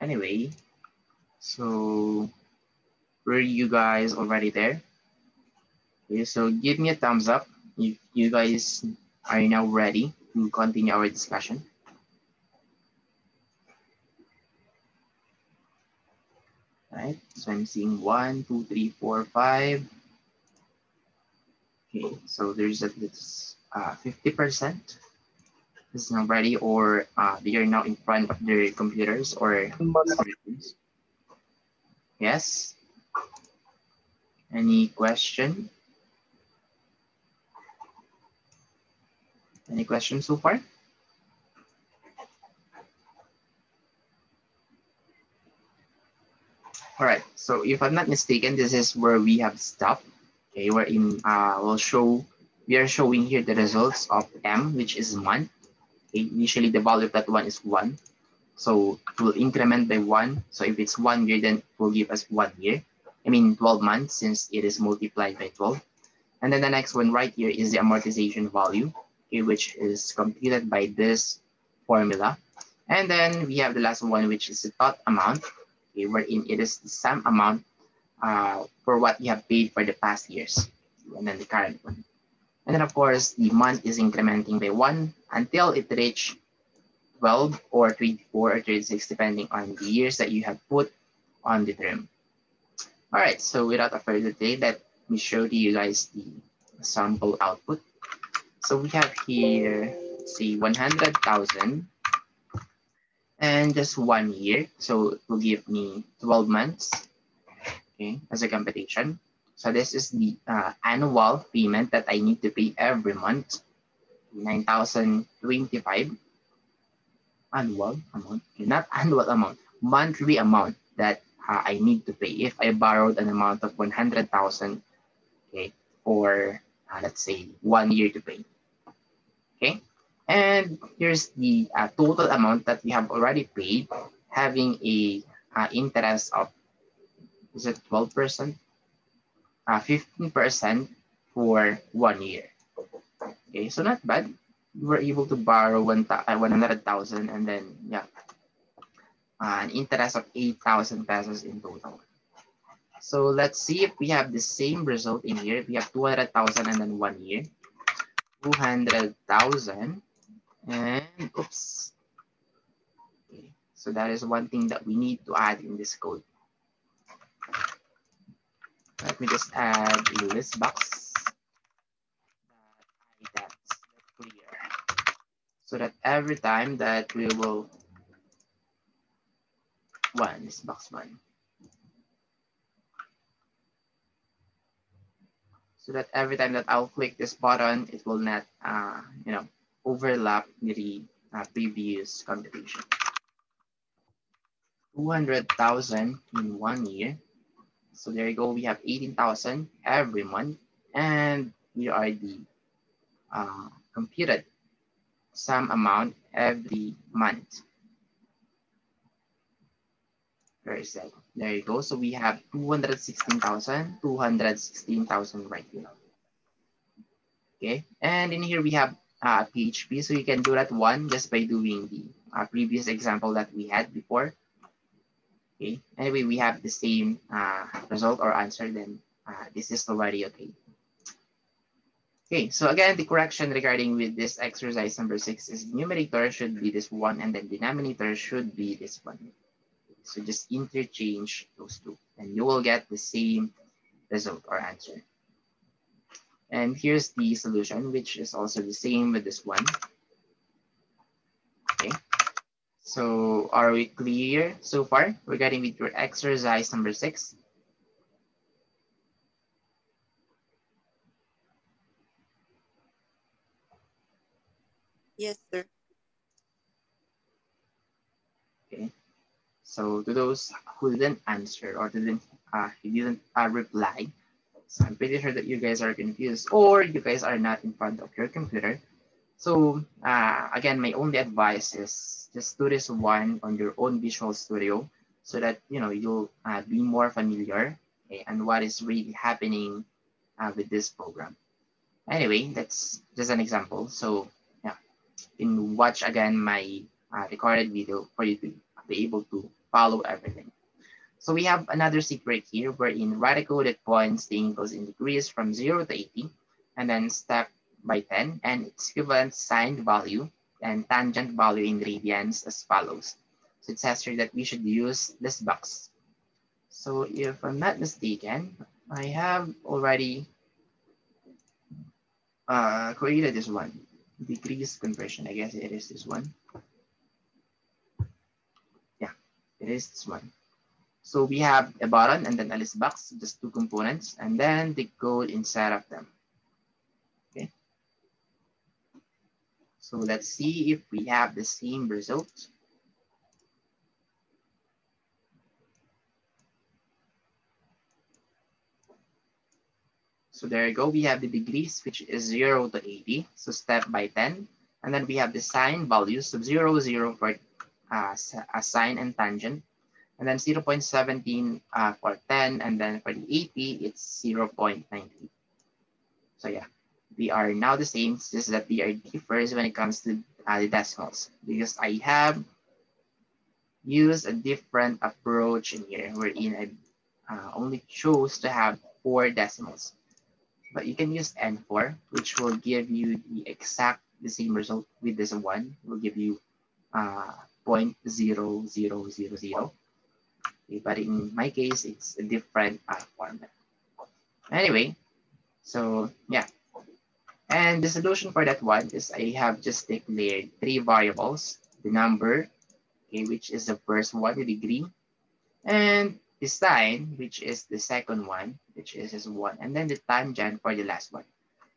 Anyway, so were you guys already there? Okay, so give me a thumbs up if you guys are now ready to continue our discussion. Right, so I'm seeing 1, 2, 3, 4, 5. Okay, so there's at least 50% is now ready, or they are now in front of their computers or screens. Yes? Any question? Any questions so far? All right, so if I'm not mistaken, this is where we have stopped. Okay, wherein we are showing here the results of M, which is month. Okay, initially the value of that one is 1. So it will increment by 1. So if it's 1 year, then it will give us 1 year. I mean 12 months, since it is multiplied by 12. And then the next one right here is the amortization value, okay, which is computed by this formula. And then we have the last one, which is the tot amount, okay, wherein it is the sum amount for what you have paid for the past years, and then the current one. And then of course, the month is incrementing by 1 until it reach 12 or 24 or 36, depending on the years that you have put on the term. All right, so without a further delay, let me show to you guys the sample output. So we have here, say 100,000 and just 1 year. So it will give me 12 months, okay, as a computation. So this is the annual payment that I need to pay every month, 9,025 annual amount, not annual amount, monthly amount that I need to pay if I borrowed an amount of 100,000, okay, for let's say 1 year to pay, okay. And here's the total amount that we have already paid, having a interest of, is it 12%? 15% for 1 year. Okay, so not bad. We were able to borrow 100,000 and then, yeah, an interest of 8,000 pesos in total. So let's see if we have the same result in here. We have 200,000 and then 1 year. 200,000 and oops. Okay, so that is one thing that we need to add in this code. Let me just add a list box that's clear, so that every time that we will list box 1, so that every time that I'll click this button, it will not overlap with the previous computation. 200,000 in 1 year. So there you go. We have 18,000 every month, and we are the computed sum amount every month. Where is that? There you go. So we have 216,000, 216,000 right here. Okay, and in here we have PHP. So you can do that one just by doing the previous example that we had before. Okay, anyway, we have the same result or answer, then this is already okay. Okay, so again, the correction regarding with this exercise number 6 is numerator should be this one and then denominator should be this one. So just interchange those two and you will get the same result or answer. And here's the solution, which is also the same with this one. Okay, so are we clear so far regarding with your exercise number 6? Yes, sir. Okay, so to those who didn't answer or didn't reply, so I'm pretty sure that you guys are confused or you guys are not in front of your computer. So again, my only advice is just do this one on your own Visual Studio so that you'll be more familiar, okay, and what is really happening with this program. Anyway, that's just an example. So yeah, you can watch again my recorded video for you to be able to follow everything. So we have another secret here wherein write a code that points the angles in degrees from 0 to 80 and then step by 10 and its equivalent sine value and tangent value in radians as follows. So it says here that we should use this box. So if I'm not mistaken, I have already created this one. Degrees conversion, I guess it is this one. Yeah, it is this one. So we have a button and then a list box, just two components, and then the code inside of them. Okay. So let's see if we have the same result. So there you go. We have the degrees, which is 0 to 80. So step by 10. And then we have the sine values of 0, 0 for a sine and tangent. And then 0.17 for 10. And then for the 80, it's 0.90. So yeah, we are now the same. It's just that they are differs when it comes to the decimals. Because I have used a different approach in here, wherein I only chose to have 4 decimals. But you can use N4, which will give you the same result with this one. It will give you 0.0000. Okay, but in my case, it's a different format. Anyway, so yeah. And the solution for that one is I have just declared 3 variables. The number, okay, which is the first one, the degree, and the sine, which is the second one, which is this one, and then the tangent for the last one.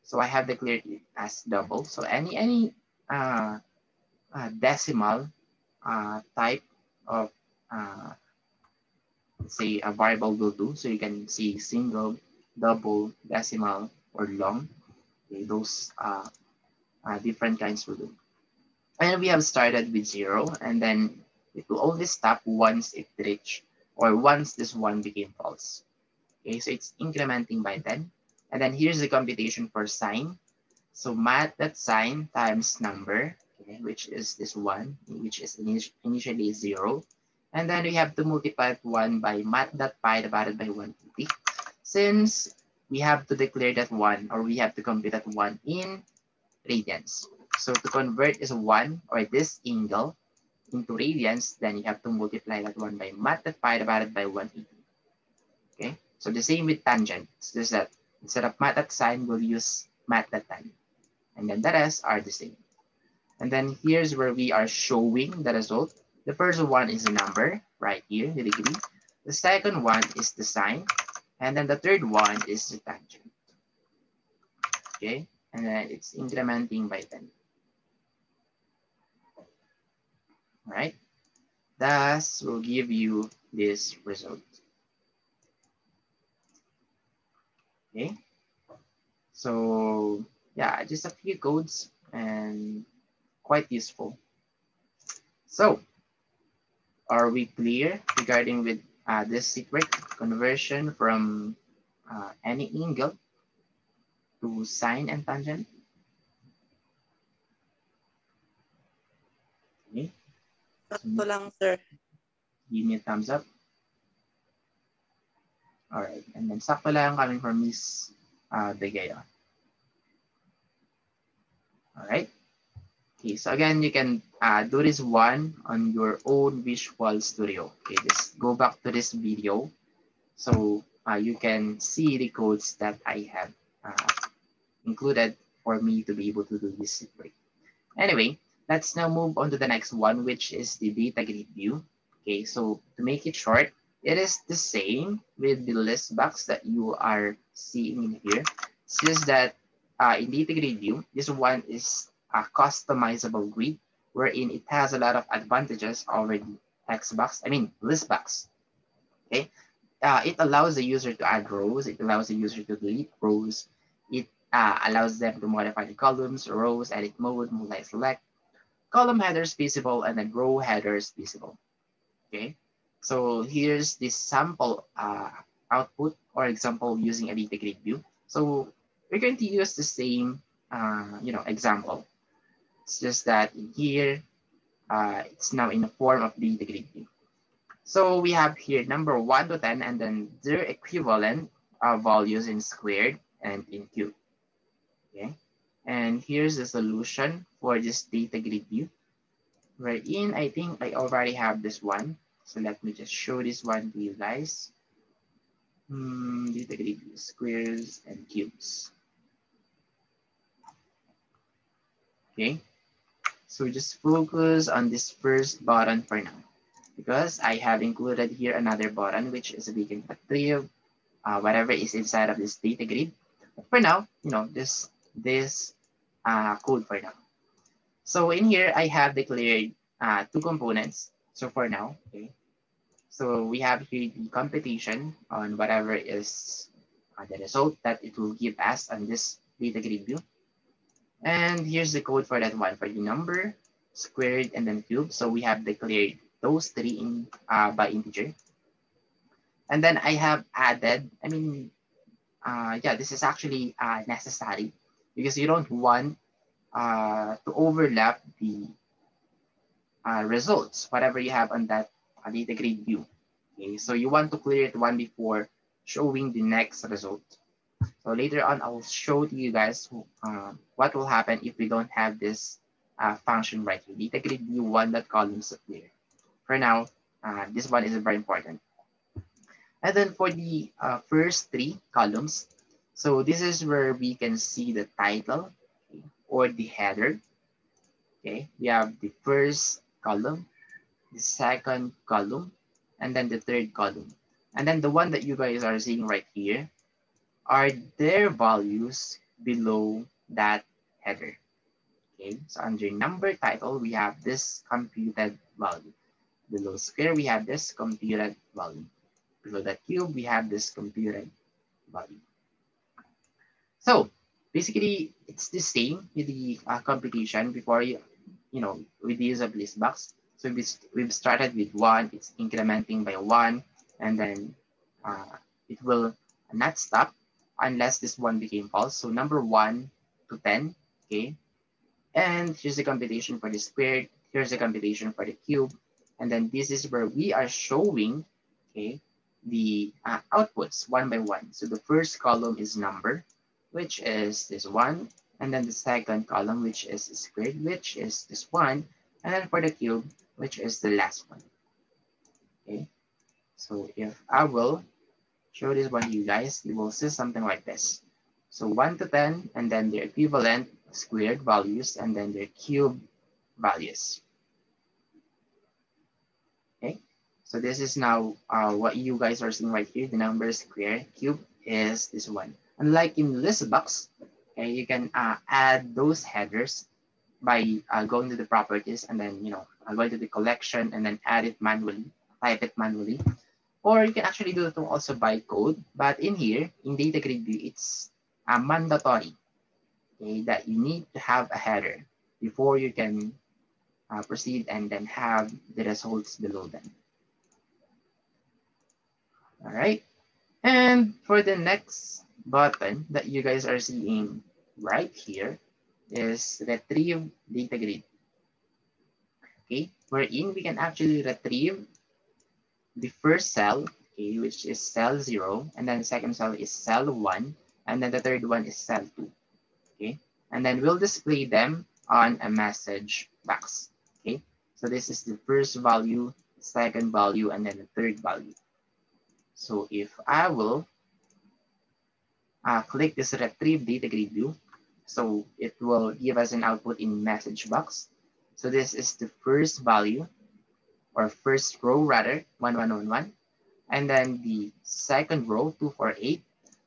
So I have declared it as double. So any decimal type of let's say a variable will do. So you can see single, double, decimal, or long. Okay, those different kinds will do. And we have started with 0, and then it will only stop once it reach or once this one became false. Okay, so it's incrementing by 10. And then here's the computation for sine. So math that sine times number, okay, which is this one, which is initially 0. And then we have to multiply 1 by math.pi divided by 150. Since we have to declare that 1, or we have to compute that 1 in radians. So to convert is 1, or this angle, into radians, then you have to multiply that 1 by math.pi divided by 180. Okay, so the same with tangent. It's just that instead of math at sine, we'll use math at tan. And then the rest are the same. And then here's where we are showing the result. The first one is the number right here, the degree. The second one is the sine. And then the third one is the tangent. Okay, and then it's incrementing by 10. All right, thus will give you this result. Okay, so yeah, just a few codes and quite useful. So are we clear regarding with this secret conversion from any angle to sine and tangent? Okay. Sakto lang, sir. Give me a thumbs up. All right, and then sakto lang coming from Miss Begayo. All right. Okay, so again, you can do this one on your own Visual Studio. Okay, just go back to this video so you can see the codes that I have included for me to be able to do this secret. Anyway, let's now move on to the next one, which is the data grid view. Okay, so to make it short, it is the same with the list box that you are seeing in here. It's just that in data grid view, this one is a customizable grid wherein it has a lot of advantages over the text box, list box. Okay, it allows the user to add rows. It allows the user to delete rows. It allows them to modify the columns, rows, edit mode, multi-select, column headers visible, and then row headers visible. Okay, so here's this sample output or example using a data grid view. So we're going to use the same example. It's just that in here, it's now in the form of data grid view. So we have here number 1 to 10 and then their equivalent values in squared and in cube. Okay. And here's the solution for this data grid view. Wherein I think I already have this one. So let me just show this one to you guys. Data grid view, squares and cubes. Okay. So just focus on this first button for now, because I have included here another button, which is we can retrieve whatever is inside of this data grid. But for now, this code for now. So in here, I have declared two components. So for now, okay. So we have here the computation on whatever is the result that it will give us on this data grid view. And here's the code for that one, for the number, squared, and then cube. So we have declared those three in by integer. And then I have added, yeah, this is actually necessary because you don't want to overlap the results, whatever you have on that data grid view. Okay, so you want to clear it one before showing the next result. So later on, I'll show to you guys what will happen if we don't have this function right here. Data grid view one that columns clear. For now, this one is very important. And then for the first three columns, so this is where we can see the title, okay, or the header. Okay, we have the first column, the second column, and then the third column. And then the one that you guys are seeing right here are their values below that header. Okay, so under number title, we have this computed value. Below square, we have this computed value. Below that cube, we have this computed value. So basically, it's the same with the computation before with the use of list box. So we've started with 1, it's incrementing by 1, and then it will not stop unless this one became false. So number 1 to 10, okay? And here's the computation for the squared, here's the computation for the cube, and then this is where we are showing, okay, the outputs one by one. So the first column is number, which is this one, and then the second column, which is squared, which is this one, and then for the cube, which is the last one. Okay, so if I will show this one to you guys, you will see something like this. So 1 to 10, and then their equivalent squared values, and then their cube values. Okay, so this is now what you guys are seeing right here. The number square, cube is this one. Unlike in list box, okay, you can add those headers by going to the properties and then going to the collection and then add it manually, type it manually. Or you can actually do it also by code. But in here, in data grid view, it's mandatory, okay, that you need to have a header before you can proceed and then have the results below them. All right. And for the next button that you guys are seeing right here is retrieve data grid. Okay, wherein we can actually retrieve the first cell, okay, which is cell 0, and then the second cell is cell 1, and then the third one is cell 2. Okay, and then we'll display them on a message box. Okay, so this is the first value, second value, and then the third value. So if I will click this retrieve data grid view, so it will give us an output in message box. So this is the first value, or first row rather, 1111, and then the second row 248,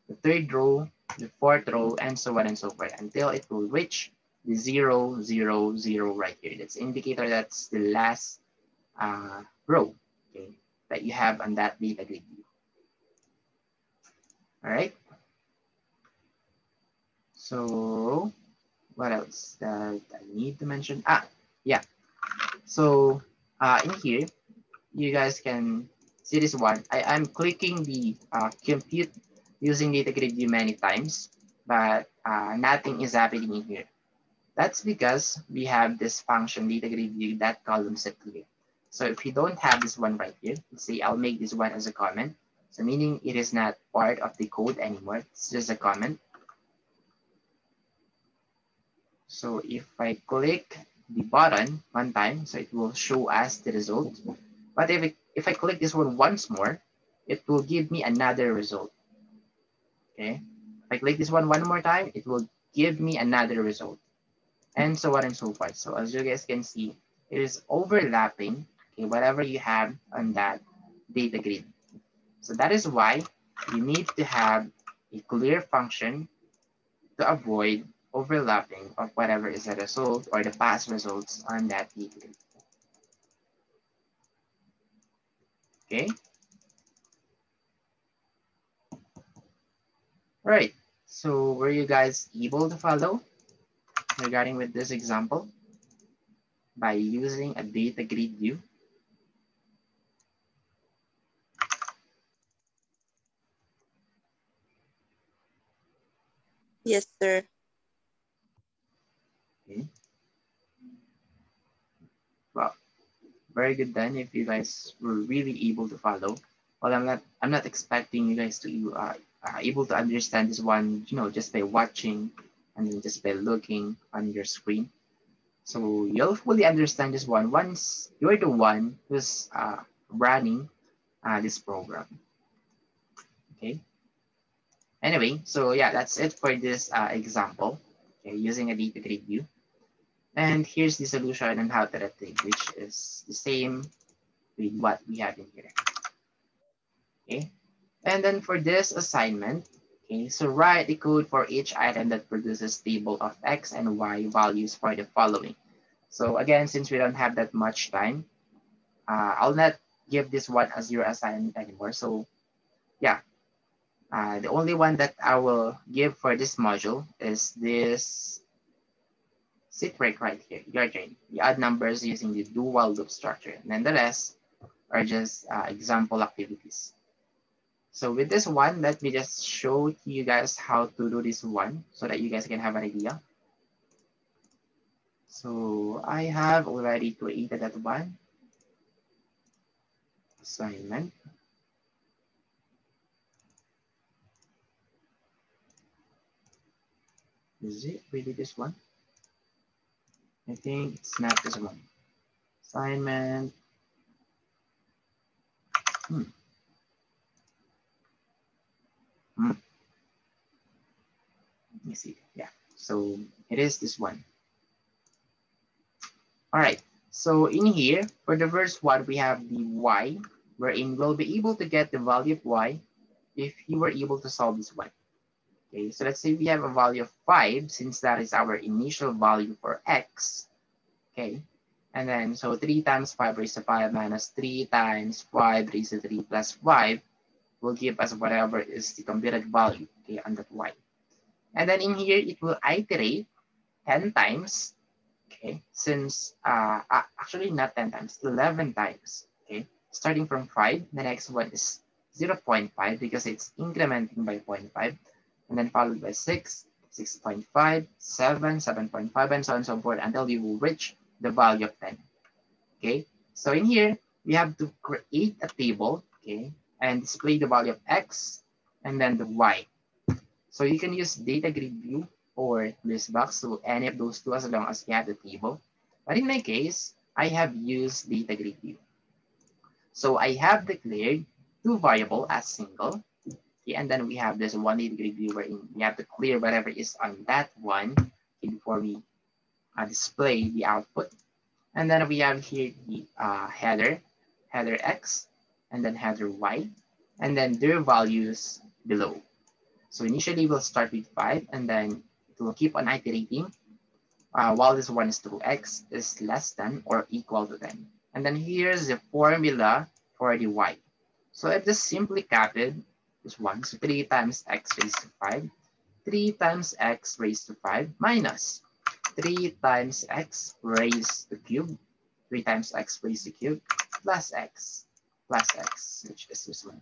the third row, the fourth row, and so on and so forth until it will reach the 0, 0, 0 right here. That's indicator that's the last row, okay, that you have on that data grid view. All right. So what else that I need to mention? Yeah. So in here, you guys can see this one. I'm clicking the compute using data grid view many times, but nothing is happening in here. That's because we have this function data grid view that column set clear. So if you don't have this one right here, let's say I'll make this one as a comment. So meaning it is not part of the code anymore. It's just a comment. So if I click the button one time, so it will show us the result. But if I click this one once more, it will give me another result. Okay. If I click this one more time, it will give me another result. And so on and so forth. So as you guys can see, it is overlapping, okay, whatever you have on that data grid. So that is why you need to have a clear function to avoid overlapping of whatever is the result or the past results on that data grid. Okay. Right. So were you guys able to follow regarding with this example by using a data grid view? Yes, sir. Okay. Well, very good then if you guys were really able to follow. Well, I'm not expecting you guys to able to understand this one, just by watching and then just by looking on your screen. So you'll fully understand this one once you're the one who's running this program. Okay. Anyway, so yeah, that's it for this example. Okay, using a data grid view. And here's the solution on how to retrieve, which is the same with what we have in here. Okay. And then for this assignment, okay, so write the code for each item that produces table of X and Y values for the following. So again, since we don't have that much time, I'll not give this one as your assignment anymore. So yeah, the only one that I will give for this module is this sit right here, your turn. You add numbers using the do while loop structure. And then the rest are just example activities. So with this one, let me just show you guys how to do this one so that you guys can have an idea. So I have already created that one assignment. Is it really this one? I think it's not this one. Assignment. Hmm. Let me see. Yeah. So it is this one. All right. So in here, for the first one, we have the y, wherein we'll be able to get the value of y if you were able to solve this one. Okay, so let's say we have a value of 5, since that is our initial value for x. Okay, and then so 3 times 5 raised to 5 minus 3 times 5 raised to 3 plus 5 will give us whatever is the computed value, okay, on that y. And then in here, it will iterate 10 times, okay, since actually not 10 times, 11 times, okay, starting from 5. The next one is 0.5 because it's incrementing by 0.5, and then followed by 6, 6.5, 7, 7.5, and so on and so forth until you will reach the value of 10. Okay, so in here, we have to create a table, okay, and display the value of x and then the y. So you can use data grid view or list box, so any of those two as long as you have the table. But in my case, I have used data grid view. So I have declared two variable as single. Okay, and then we have this one data grid view wherein we have to clear whatever is on that one before we display the output. And then we have here the header x, and then header y, and then their values below. So initially we'll start with 5, and then it will keep on iterating while this one is true, x is less than or equal to 10. And then here's the formula for the y. So I just simply copied this one. So 3 times x raised to 5, 3 times x raised to 5 minus 3 times x raised to cube, 3 times x raised to cube plus x, which is this one.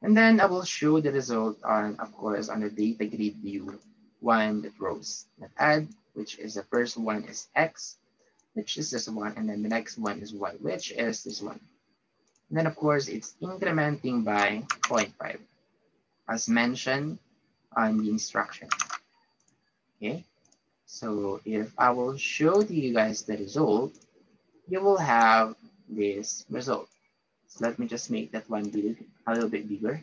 And then I will show the result on, of course, on the data grid view one that rows that add, which is the first one is x, which is this one, and then the next one is y, which is this one. And then of course, it's incrementing by 0.5, as mentioned on the instruction. Okay, so if I will show to you guys the result, you will have this result. So let me just make that one a little bit bigger.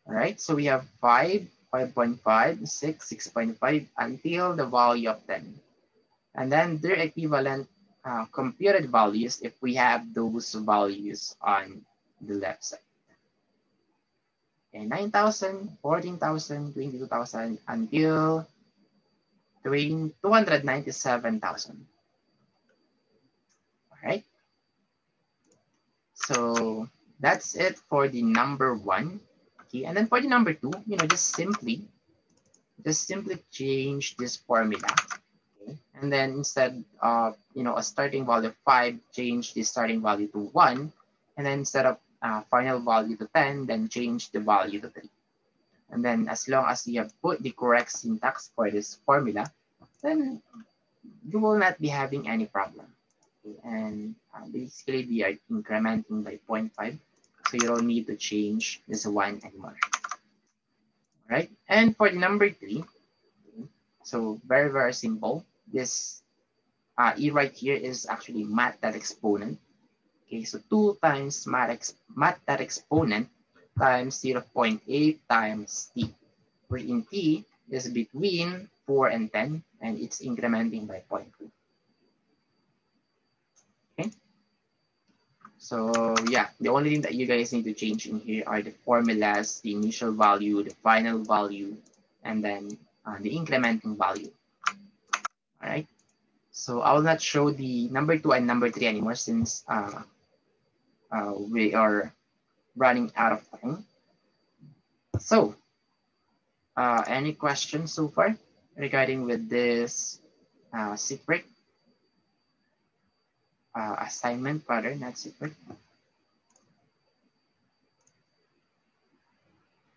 All right, so we have 5, 5.5, 6, 6.5 until the value of 10. And then their equivalent computed values if we have those values on the left side. Okay, 9,000, 14,000, 22,000 until 297,000. All right. So that's it for the number one. Okay, and then for the number two, just simply change this formula. Okay, and then instead of a starting value of 5, change the starting value to 1, and then instead of final value to 10, then change the value to 3. And then as long as you have put the correct syntax for this formula, then you will not be having any problem. Okay, and basically we are incrementing by 0.5, so you don't need to change this one anymore. All right, and for the number 3, so very, very simple. This E right here is actually math.exponent. Okay, so 2 times math.exponent times 0.8 times t, wherein t is between 4 and 10, and it's incrementing by 0.2. Okay, so yeah, the only thing that you guys need to change in here are the formulas, the initial value, the final value, and then the incrementing value. All right. So I will not show the number 2 and number 3 anymore since we are running out of time. So any questions so far regarding with this secret assignment, rather, not secret?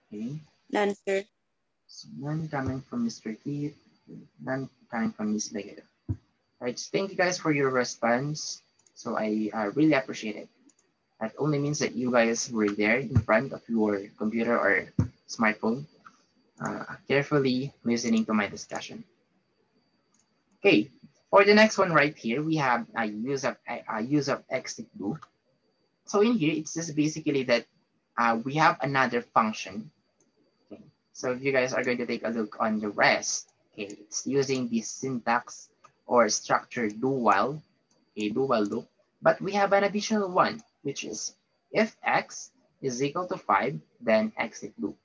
Okay. None, sir. So none coming from Mr. Keith, none coming from Ms. Legato. All right, so thank you guys for your response. So I really appreciate it. That only means that you guys were there in front of your computer or smartphone, carefully listening to my discussion. Okay, for the next one right here, we have a use of exit do. So in here, it's just basically that we have another function. Okay. So if you guys are going to take a look on the rest, okay, it's using the syntax or structure do while, a do while loop. But we have an additional one, which is if x is equal to 5, then exit loop.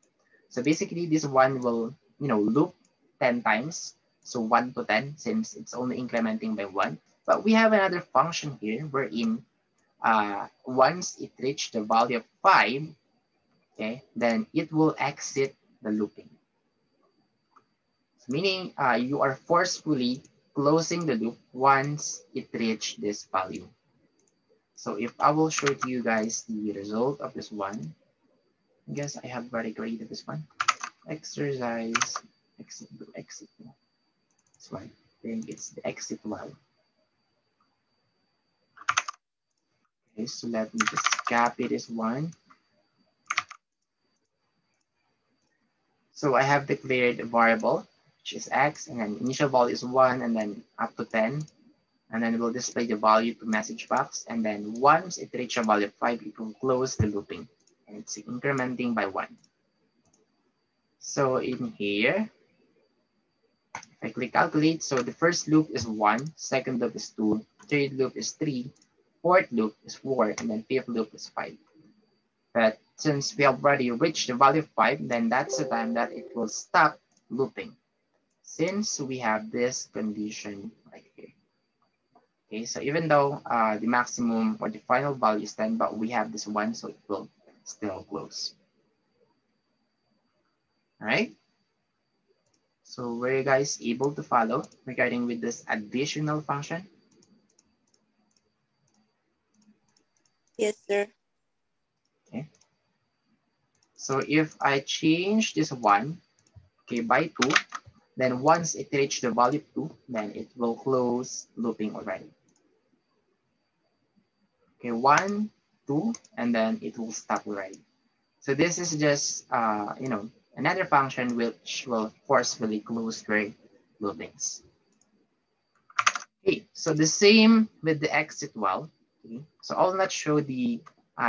So basically, this one will loop 10 times. So 1 to 10, since it's only incrementing by 1. But we have another function here wherein once it reaches the value of 5, okay, then it will exit the looping. So meaning you are forcefully closing the loop once it reaches this value. So if I will show to you guys the result of this one, I guess I have already created this one. Exercise, exit. That's why I think it's the exit while. Okay, so let me just copy this one. So I have declared a variable, which is x, and then initial value is 1, and then up to 10. And then we'll display the value to message box. And then once it reaches a value of 5, it will close the looping. And it's incrementing by 1. So in here, if I click calculate, so the first loop is 1, second loop is 2, third loop is 3, fourth loop is 4, and then fifth loop is 5. But since we have already reached the value of 5, then that's the time that it will stop looping, since we have this condition right here. Okay, so even though the maximum or the final value is 10, but we have this one, so it will still close. All right. So were you guys able to follow regarding with this additional function? Yes, sir. Okay. So if I change this one, okay, by 2. Then once it reaches the value 2, then it will close looping already. Okay, 1, 2, and then it will stop already. So this is just, another function which will forcefully close your loopings. Okay, so the same with the exit while. Okay, so I'll not show the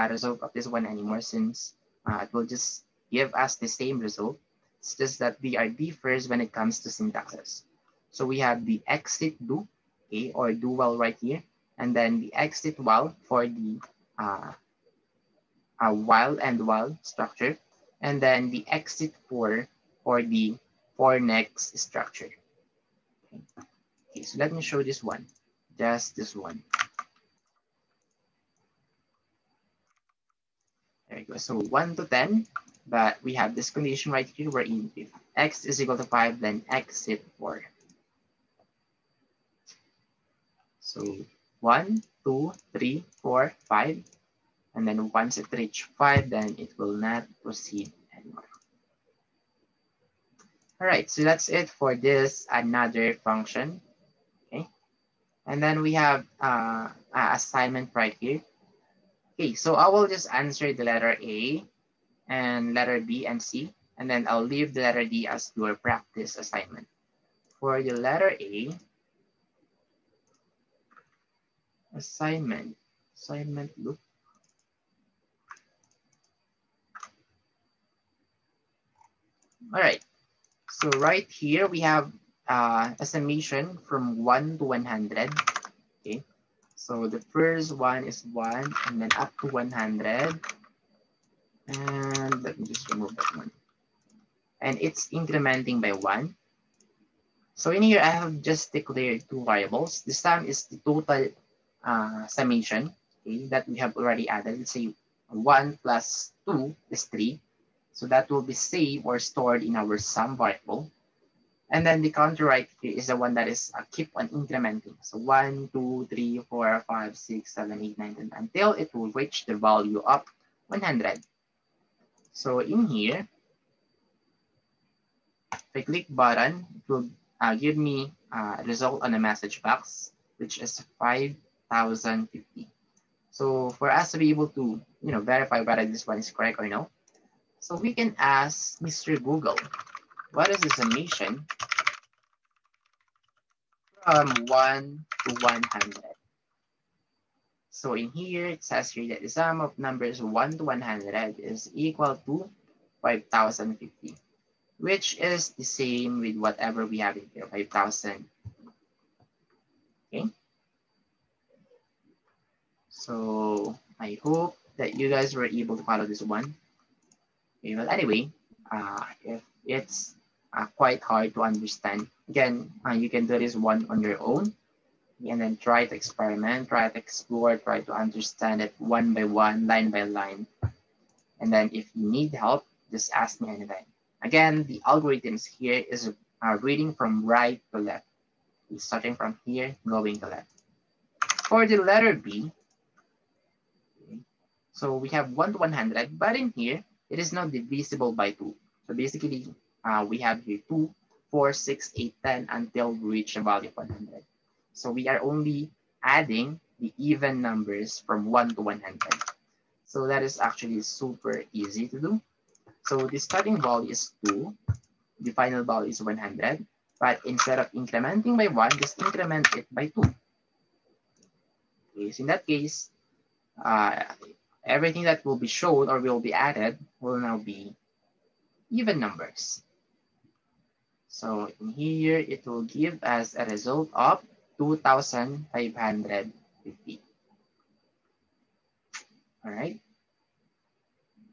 result of this one anymore since it will just give us the same result. It's just that they are differs when it comes to syntaxes. So we have the exit do, okay, or do while right here, and then the exit while for the while and while structure, and then the exit for the for next structure. Okay, so let me show this one, just this one. There you go. So 1 to 10, but we have this condition right here where if x is equal to 5, then exit 4. So 1, 2, 3, 4, 5. And then once it reaches 5, then it will not proceed anymore. All right, so that's it for this another function. Okay. And then we have assignment right here. Okay, so I will just answer the letter A and letter B and C, and then I'll leave the letter D as your practice assignment. For the letter A, assignment loop. All right, so right here we have a summation from 1 to 100. Okay, so the first one is 1 and then up to 100. And let me just remove that one. And it's incrementing by 1. So in here, I have just declared two variables. The sum is the total summation, okay, that we have already added. Let's say 1 plus 2 is 3. So that will be saved or stored in our sum variable. And then the counter right here is the one that is keep on incrementing. So 1, 2, 3, 4, 5, 6, 7, 8, 9, 10, until it will reach the value of 100. So in here, if I click button, it will give me a result on the message box, which is 5,050. So for us to be able to, verify whether this one is correct or no, so we can ask Mr. Google, what is the summation from 1 to 100? So in here, it says here that the sum of numbers 1 to 100 is equal to 5,050. Which is the same with whatever we have in here, 5,000. Okay. So I hope that you guys were able to follow this one. Okay, well, anyway, if it's quite hard to understand, again, you can do this one on your own. And then try to experiment, try to explore, try to understand it one by one, line by line. And then if you need help, just ask me anytime. Again, the algorithms here is reading from right to left. Starting from here, going to left. For the letter B, okay, so we have 1 to 100, but in here, it is not divisible by 2. So basically, we have here 2, 4, 6, 8, 10 until we reach the value of 100. So we are only adding the even numbers from 1 to 100. So that is actually super easy to do. So the starting value is 2. The final value is 100. But instead of incrementing by 1, just increment it by 2. Okay, so in that case, everything that will be shown or will be added will now be even numbers. So in here, it will give us a result of 2,550. All right.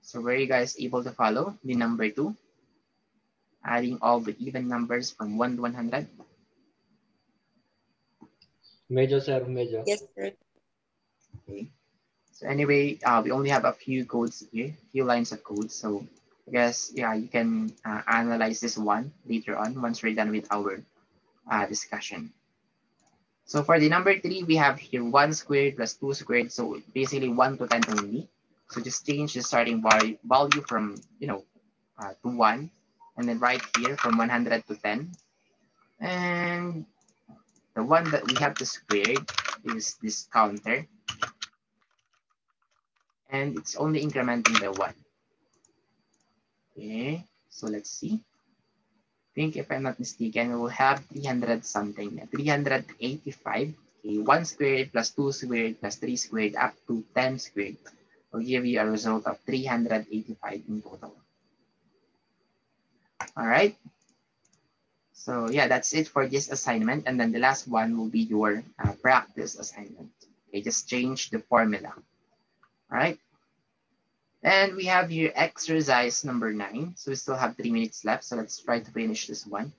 So were you guys able to follow the number 2? Adding all the even numbers from 1 to 100? Medyo, sir, medyo. Yes, sir. Okay. So anyway, we only have a few codes here, few lines of code. So I guess, yeah, you can analyze this one later on once we're done with our discussion. So for the number 3, we have here 1 squared plus 2 squared. So basically 1 to 10 only. So just change the starting value from, to 1. and then right here from 100 to 10. And the one that we have to square is this counter, and it's only incrementing by 1. Okay, so let's see. I think if I'm not mistaken, we will have 300 something, 385. Okay, 1 squared plus 2 squared plus 3 squared up to 10 squared will give you a result of 385 in total. All right. So yeah, that's it for this assignment. And then the last one will be your practice assignment. Okay, just change the formula. All right. And we have here exercise number 9. So we still have 3 minutes left. So let's try to finish this one.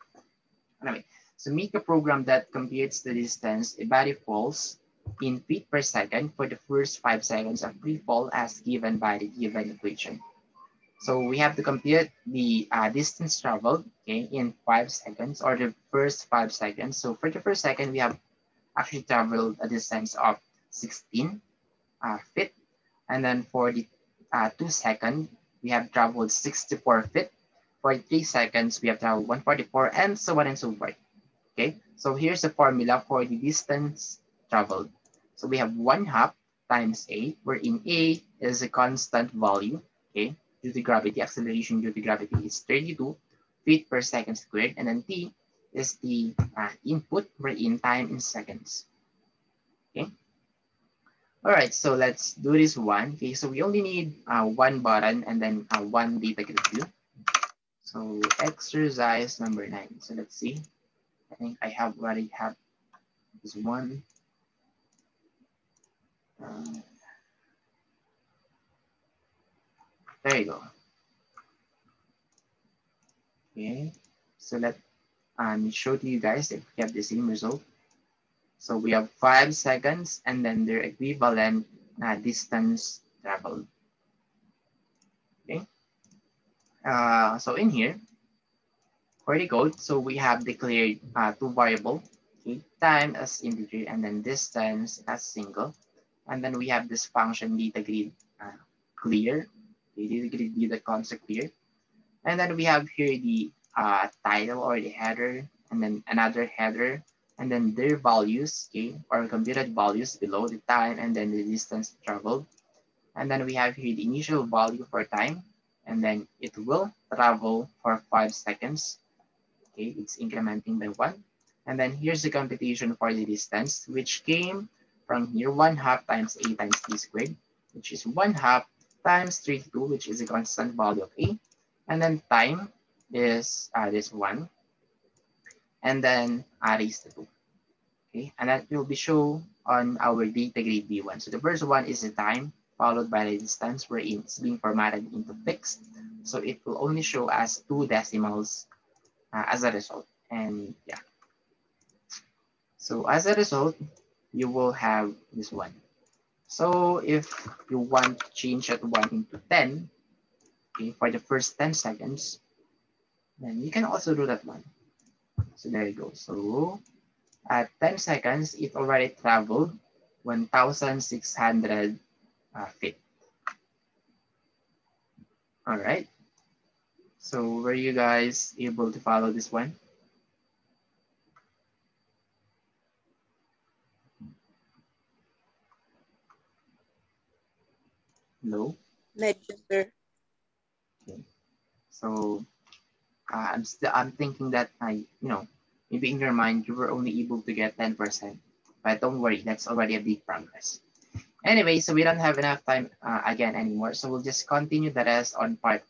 Anyway, so make a program that computes the distance a body falls in feet per second for the first 5 seconds of free fall as given by the given equation. So we have to compute the distance traveled, okay, in 5 seconds or the first 5 seconds. So for the first second, we have actually traveled a distance of 16 feet. And then for the 2 seconds, we have traveled 64 feet. For 3 seconds, we have traveled 144 and so on and so forth. Okay, so here's the formula for the distance traveled. So we have 1/2 times A, wherein A is a constant value, okay, due to gravity, acceleration due to gravity is 32 feet per second squared, and then T is the input, wherein time in seconds. Okay. All right, so let's do this one. Okay, so we only need one button and then one data grid view. So exercise number 9. So let's see. I think I already have this one. There you go. Okay, so let me show to you guys if we have the same result. So we have 5 seconds and then their equivalent distance traveled. Okay. So in here, for the code, so we have declared 2 variable, okay, time as integer and then distance as single. And then we have this function data grid clear, okay, data grid data concept clear. And then we have here the title or the header, and then another header, and then their values, okay, or computed values below the time, and then the distance traveled. And then we have here the initial value for time, and then it will travel for 5 seconds. Okay, it's incrementing by 1. And then here's the computation for the distance, which came from here 1/2 times A times T squared, which is 1/2 times 32, which is a constant value of A. And then time is this one, and then raised to 2. Okay, and that will be shown on our data grid B1. So the first one is the time, followed by the distance, wherein it's being formatted into fixed. So it will only show as 2 decimals as a result. And yeah. So as a result, you will have this one. So if you want to change that 1 into 10, okay, for the first 10 seconds, then you can also do that one. So there you go. So at 10 seconds, it already traveled 1,600 feet. All right. So were you guys able to follow this one? No? Medyo, sir. Okay. So I'm thinking that maybe in your mind you were only able to get 10%, but don't worry, that's already a big progress. Anyway, so we don't have enough time again anymore, so we'll just continue the rest on part